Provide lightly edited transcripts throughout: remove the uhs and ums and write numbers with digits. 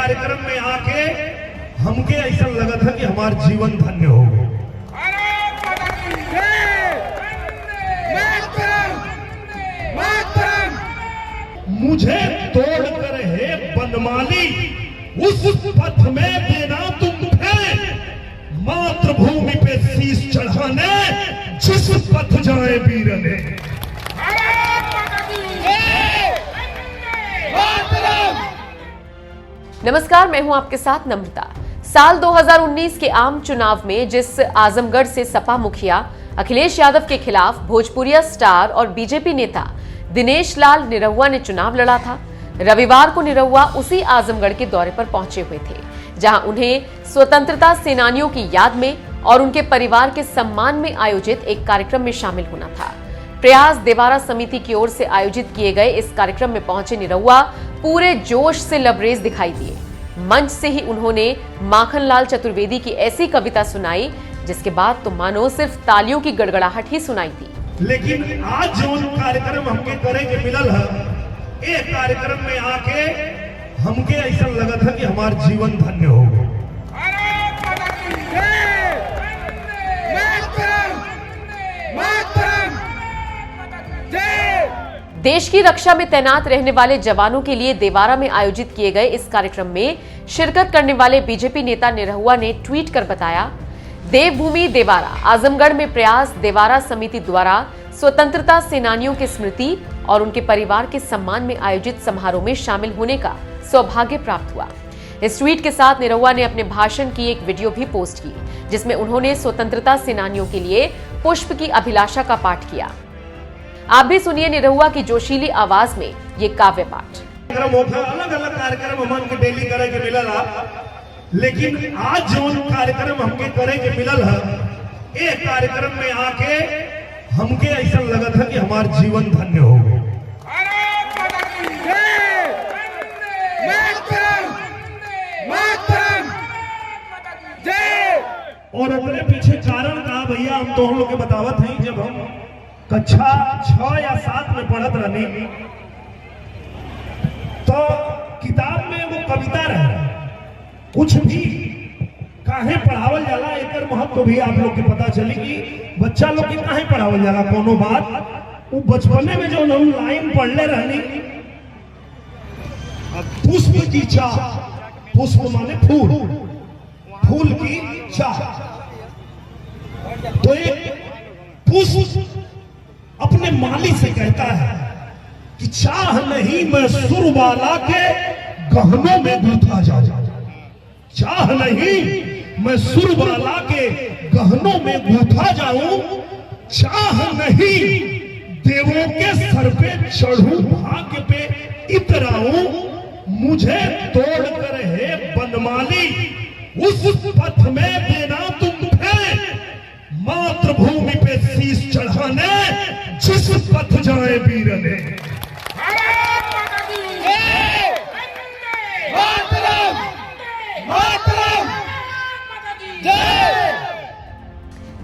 कार्यक्रम में आके हमके ऐसा लगा था कि हमारा जीवन धन्य हो गया। मुझे तोड़कर है बनमाली उस पथ में देना तुम थे, मातृभूमि पे शीश चढ़ाने जिस पथ जाए वीर ने। नमस्कार, मैं हूं आपके साथ नम्रता। साल 2019 के आम चुनाव में जिस आजमगढ़ से सपा मुखिया अखिलेश यादव के खिलाफ भोजपुरिया स्टार और बीजेपी नेता दिनेश लाल निरहुआ ने चुनाव लड़ा था, रविवार को निरहुआ उसी आजमगढ़ के दौरे पर पहुंचे हुए थे, जहां उन्हें स्वतंत्रता सेनानियों की याद में और उनके परिवार के सम्मान में आयोजित एक कार्यक्रम में शामिल होना था। प्रयास देवारा समिति की ओर से आयोजित किए गए इस कार्यक्रम में पहुंचे निरहुआ पूरे जोश से लबरेज दिखाई दिए। मंच से ही उन्होंने माखनलाल चतुर्वेदी की ऐसी कविता सुनाई जिसके बाद तो मानो सिर्फ तालियों की गड़गड़ाहट ही सुनाई थी। लेकिन आज जो कार्यक्रम हमके करे के मिलल है, एक कार्यक्रम में आके हमके ऐसा लगा था कि हमारा जीवन धन्य हो गया। देश की रक्षा में तैनात रहने वाले जवानों के लिए देवारा में आयोजित किए गए इस कार्यक्रम में शिरकत करने वाले बीजेपी नेता निरहुआ ने ट्वीट कर बताया, देवभूमि देवारा आजमगढ़ में प्रयास देवारा समिति द्वारा स्वतंत्रता सेनानियों की स्मृति और उनके परिवार के सम्मान में आयोजित समारोह में शामिल होने का सौभाग्य प्राप्त हुआ। इस ट्वीट के साथ निरहुआ ने अपने भाषण की एक वीडियो भी पोस्ट की, जिसमें उन्होंने स्वतंत्रता सेनानियों के लिए पुष्प की अभिलाषा का पाठ किया। आप भी सुनिए निरहुआ की जोशीली आवाज में ये काव्य पाठ। अलग अलग कार्यक्रम हमके डेली करे के मिलल है, लेकिन आज जो कार्यक्रम हमके करे के मिलल है, एक कार्यक्रम में आके हमके ऐसा लगा था कि हमारा जीवन धन्य हो गया। और अपने पीछे कारण कहा भैया, हम तो हम लोग के बतावत हैं, जब हम कक्षा 6 या 7 में पढ़त रहनी तो किताब में वो कविता रहे, कुछ भी काहे पढ़ावल जाला, एकर महत्व भी आप लोग के पता चली कि बच्चा लोग के काहे पढ़ावल जाला कोनो बात। वो बचपने में जो लाइन पढ़ले रहनी, पुष्प की चाह, पुष्प माने फूल, फूल की चाह, तो एक पुष्प अपने माली से कहता है कि चाह नहीं मैं सुरबाला के गहनों में गूंथा जाऊं, चाह नहीं मैं सुरबाला के गहनों में गूंथा जाऊं, चाह नहीं देवों के सर पे चढ़ूं, भाग्य पे इतराऊं, मुझे तोड़कर है बनमाली उस पथ में देना तुम थे, मातृभूमि पे शीश चढ़ाने जिस पथ जाए वीर ने।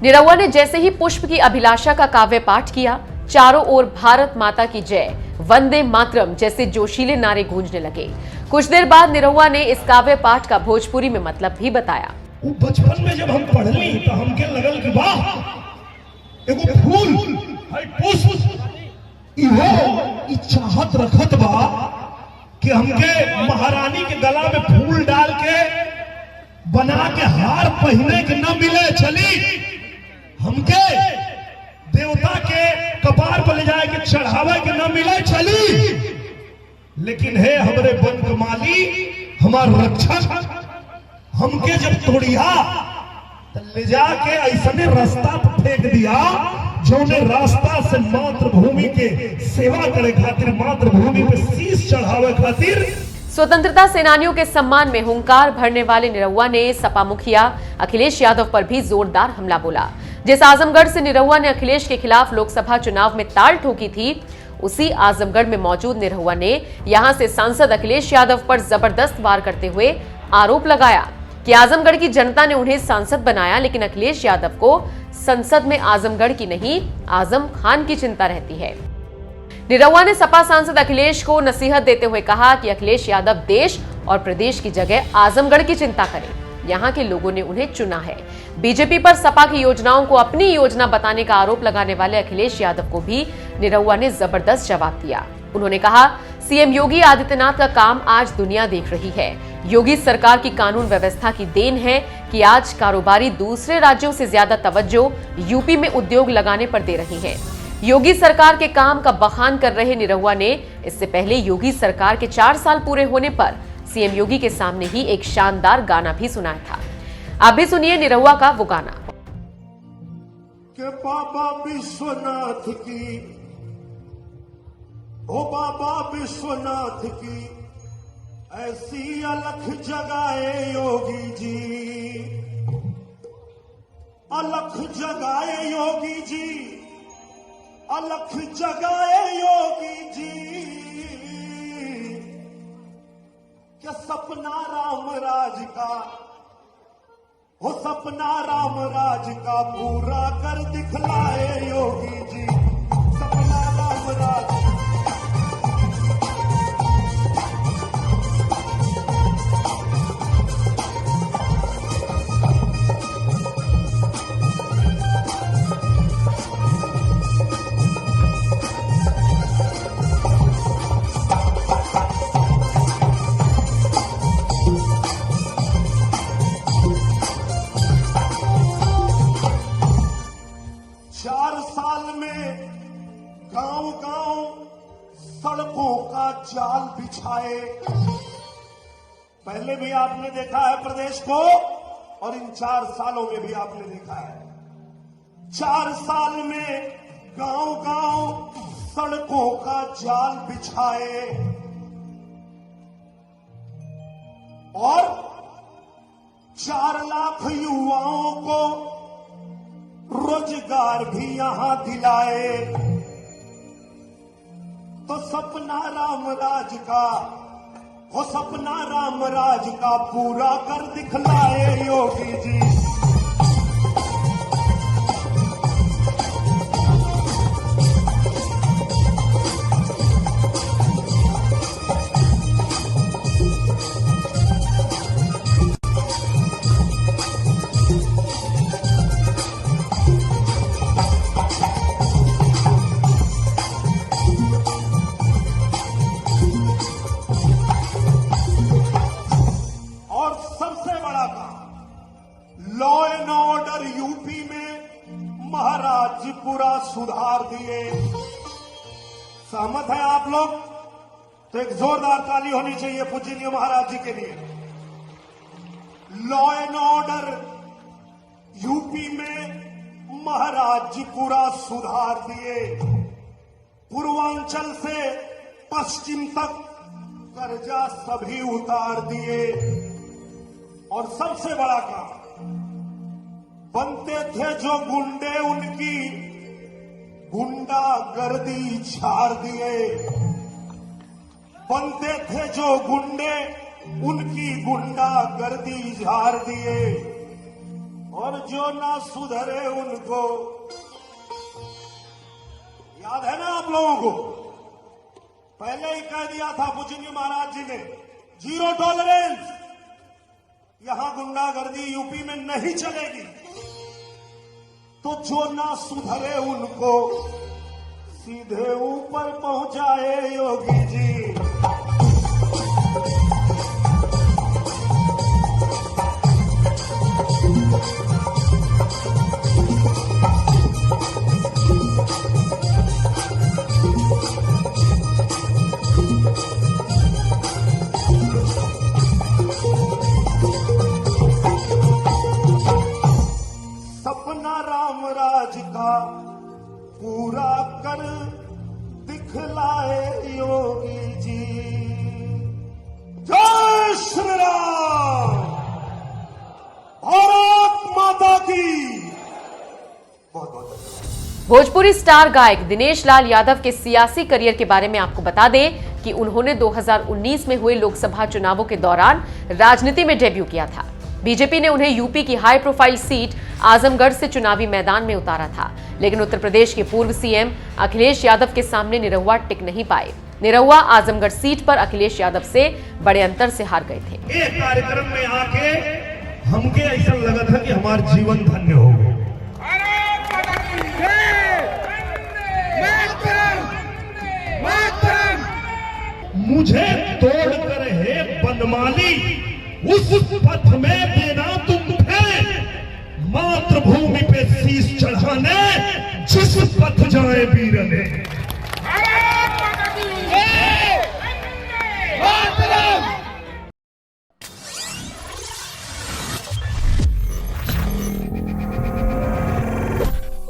निरहुआ ने जैसे ही पुष्प की अभिलाषा का काव्य पाठ किया, चारों ओर भारत माता की जय, वंदे मातरम जैसे जोशीले नारे गूंजने लगे। कुछ देर बाद निरहुआ ने इस काव्य पाठ का भोजपुरी में मतलब भी बताया। बचपन में जब हम पढ़ली तो हमके लगल कि वाह, एगो फूल है, पुष्प इहो चाहत रखत बा कि हमके महारानी के गला में फूल डाल के बना के हार पहने के न मिले चली, हमके देवता के कपार पर ले जाए के चढ़ावे के न मिले चली, लेकिन है हमरे वन कमाली हमार रक्षक, हमके जब तोड़िया तो ले जाके ऐसने रास्ता पर फेंक दिया जोने रास्ता से मातृभूमि के सेवा करे खातिर, मातृभूमि पे शीश चढ़ावे खातिर। स्वतंत्रता सेनानियों के सम्मान में हुंकार भरने वाले निरहुआ ने सपा मुखिया अखिलेश यादव पर भी जोरदार हमला बोला। जिस आजमगढ़ से निरहुआ ने अखिलेश के खिलाफ लोकसभा चुनाव में ताल ठोकी थी, उसी आजमगढ़ में मौजूद निरहुआ ने यहां से सांसद अखिलेश यादव पर जबरदस्त वार करते हुए आरोप लगाया कि आजमगढ़ की जनता ने उन्हें सांसद बनाया, लेकिन अखिलेश यादव को संसद में आजमगढ़ की नहीं आजम खान की चिंता रहती है। निरहुआ ने सपा सांसद अखिलेश को नसीहत देते हुए कहा कि अखिलेश यादव देश और प्रदेश की जगह आजमगढ़ की चिंता करें। यहां के लोगों ने उन्हें चुना है। बीजेपी पर सपा की योजनाओं को अपनी योजना बताने का आरोप लगाने वाले अखिलेश यादव को भी निरहुआ ने जबरदस्त जवाब दिया। उन्होंने कहा, सीएम योगी आदित्यनाथ का काम आज दुनिया देख रही है। योगी सरकार की कानून व्यवस्था की देन है कि आज कारोबारी दूसरे राज्यों से ज्यादा तवज्जो यूपी में उद्योग लगाने पर दे रही हैं। योगी सरकार के काम का बखान कर रहे निरहुआ ने इससे पहले योगी सरकार के 4 साल पूरे होने पर सीएम योगी के सामने ही एक शानदार गाना भी सुनाया था। आप भी सुनिए निरहुआ का वो गाना। के बाबा विश्वनाथ की, ओ बाबा विश्वनाथ की ऐसी अलख जगाए योगी जी, अलख जगाए योगी जी, अलख जगाए योगी जी, क्या सपना राम राज का, वो सपना राम राज का पूरा कर दिखलाए योगी जी, सपना राम राज। 4 साल में गांव-गांव सड़कों का जाल बिछाए। पहले भी आपने देखा है प्रदेश को और इन 4 सालों में भी आपने देखा है। 4 साल में गांव-गांव सड़कों का जाल बिछाए और 4 लाख युवाओं को रोजगार भी यहां दिलाए। तो सपना राम राज का, वो सपना राम राज का पूरा कर दिखलाए Yogi ji. Law and order UP में महाराजपुरा सुधार दिए। सहमत है आप लोग? तो एक जोरदार ताली होनी चाहिए पूजनीय महाराज जी के लिए। लॉ एंड ऑर्डर यूपी में महाराजपुरा सुधार दिए। पूर्वांचल से पश्चिम तक कर्जा सभी उतार दिए। और सबसे बड़ा काम, बनते थे जो गुंडे उनकी गुंडागर्दी झाड़ दिए। बनते थे जो गुंडे उनकी गुंडागर्दी झाड़ दिए। और जो ना सुधरे उनको, याद है ना आप लोगों को, पहले ही कह दिया था पूजनीय महाराज जी ने, 0 टॉलरेंस, यहां गुंडागर्दी यूपी में नहीं चलेगी। तो जो ना सुधरे उनको सीधे ऊपर पहुंचाए योगी जी। सपना राम राज का पूरा कर दिखलाए योगी जी। जय श्री राम, भारत माता की। बहुत बहुत धन्यवाद। भोजपुरी स्टार गायक दिनेश लाल यादव के सियासी करियर के बारे में आपको बता दें कि उन्होंने 2019 में हुए लोकसभा चुनावों के दौरान राजनीति में डेब्यू किया था। बीजेपी ने उन्हें यूपी की हाई प्रोफाइल सीट आजमगढ़ से चुनावी मैदान में उतारा था, लेकिन उत्तर प्रदेश के पूर्व सीएम अखिलेश यादव के सामने निरहुआ टिक नहीं पाए। निरहुआ आजमगढ़ सीट पर अखिलेश यादव से बड़े अंतर से हार गए थे। एक कार्यक्रम में आके हमके ऐसा लगा था कि हमारा जीवन धन्य हो गया। मुझे तोड़कर है बनमाली, उस पथ में देना तुम फिर, मातृभूमि पे शीश चढ़ाने जिस पथ जाए वीर ने।